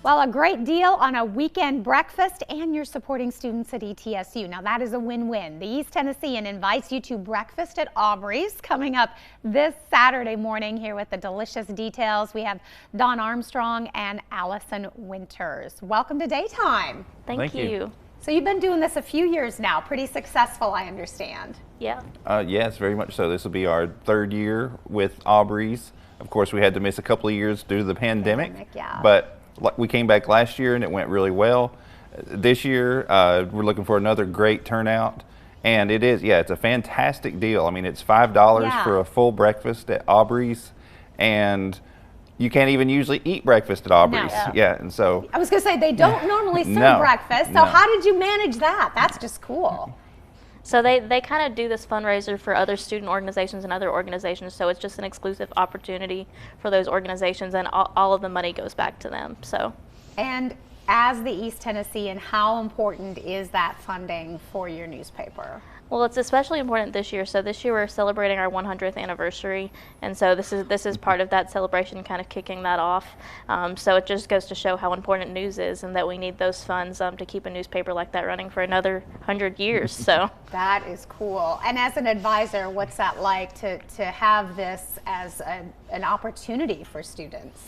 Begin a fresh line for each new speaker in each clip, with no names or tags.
Well, a great deal on a weekend breakfast, and you're supporting students at ETSU. Now that is a win-win. The East Tennessean invites you to breakfast at Aubrey's coming up this Saturday morning. Here with the delicious details, we have Dawn Armstrong and Allison Winters. Welcome to Daytime.
Thank you.
So you've been doing this a few years now, pretty successful, I understand.
Yeah.
Yes, very much so. This will be our third year with Aubrey's. Of course, we had to miss a couple of years due to the pandemic,
yeah.
But we came back last year and it went really well. This year, we're looking for another great turnout. And it is, yeah, it's a fantastic deal. I mean, it's $5 for a full breakfast at Aubrey's, and you can't even usually eat breakfast at Aubrey's.
No.
Yeah, and so
I was going to say, they don't normally serve breakfast, so how did you manage that? That's just cool.
So they kind of do this fundraiser for other student organizations and other organizations, so it's just an exclusive opportunity for those organizations, and all of the money goes back to them. So.
And as the East Tennessean, how important is that funding for your newspaper?
Well, it's especially important this year. So this year we're celebrating our 100th anniversary, and so this is part of that celebration, kind of kicking that off. So it just goes to show how important news is, and that we need those funds to keep a newspaper like that running for another 100 years. So
that is cool. And as an advisor, what's that like to have this as an opportunity for students?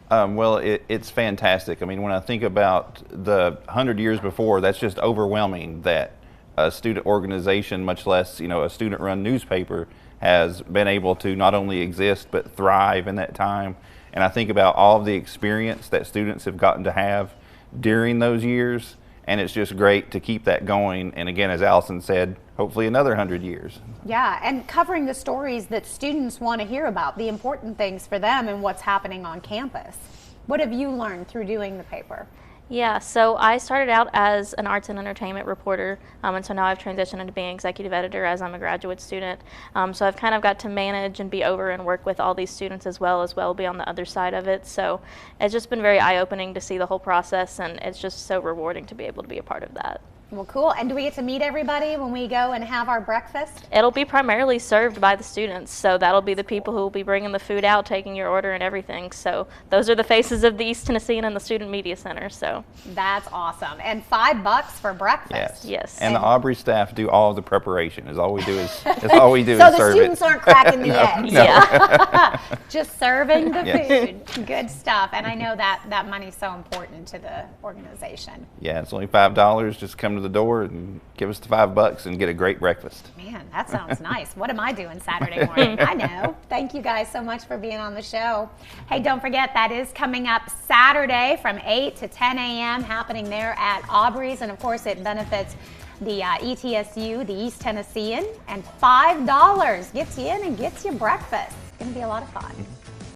Well, it's fantastic. I mean, when I think about the 100 years before, that's just overwhelming that a student organization, much less, a student-run newspaper, has been able to not only exist but thrive in that time. And I think about all of the experience that students have gotten to have during those years, and it's just great to keep that going. And again, as Allison said, hopefully another 100 years.
Yeah, and covering the stories that students want to hear about, the important things for them and what's happening on campus. What have you learned through doing the paper?
Yeah, so I started out as an arts and entertainment reporter, and so now I've transitioned into being executive editor as I'm a graduate student. So I've kind of got to manage and be over and work with all these students as well be on the other side of it. So it's just been very eye-opening to see the whole process, and it's just so rewarding to be able to be a part of that.
Well, cool. And do we get to meet everybody when we go and have our breakfast?
It'll be primarily served by the students, so that'll be the people who will be bringing the food out, taking your order and everything. So those are the faces of the East Tennessean and the Student Media Center. So
that's awesome. And $5 for breakfast.
Yes.
And the Aubrey staff do all of the preparation. Is all we do is
so
serve
the students aren't cracking the eggs.
No.
Yeah.
Just serving the food. Good stuff. And I know that money's so important to the organization.
Yeah, it's only $5. Just come to the door and give us the $5 and get a great breakfast.
Man, that sounds nice. What am I doing Saturday morning? I know. Thank you guys so much for being on the show. Hey, don't forget, that is coming up Saturday from 8 to 10 a.m. happening there at Aubrey's. And of course, it benefits the ETSU, the East Tennessean, and $5 gets you in and gets you breakfast. It's going to be a lot of fun.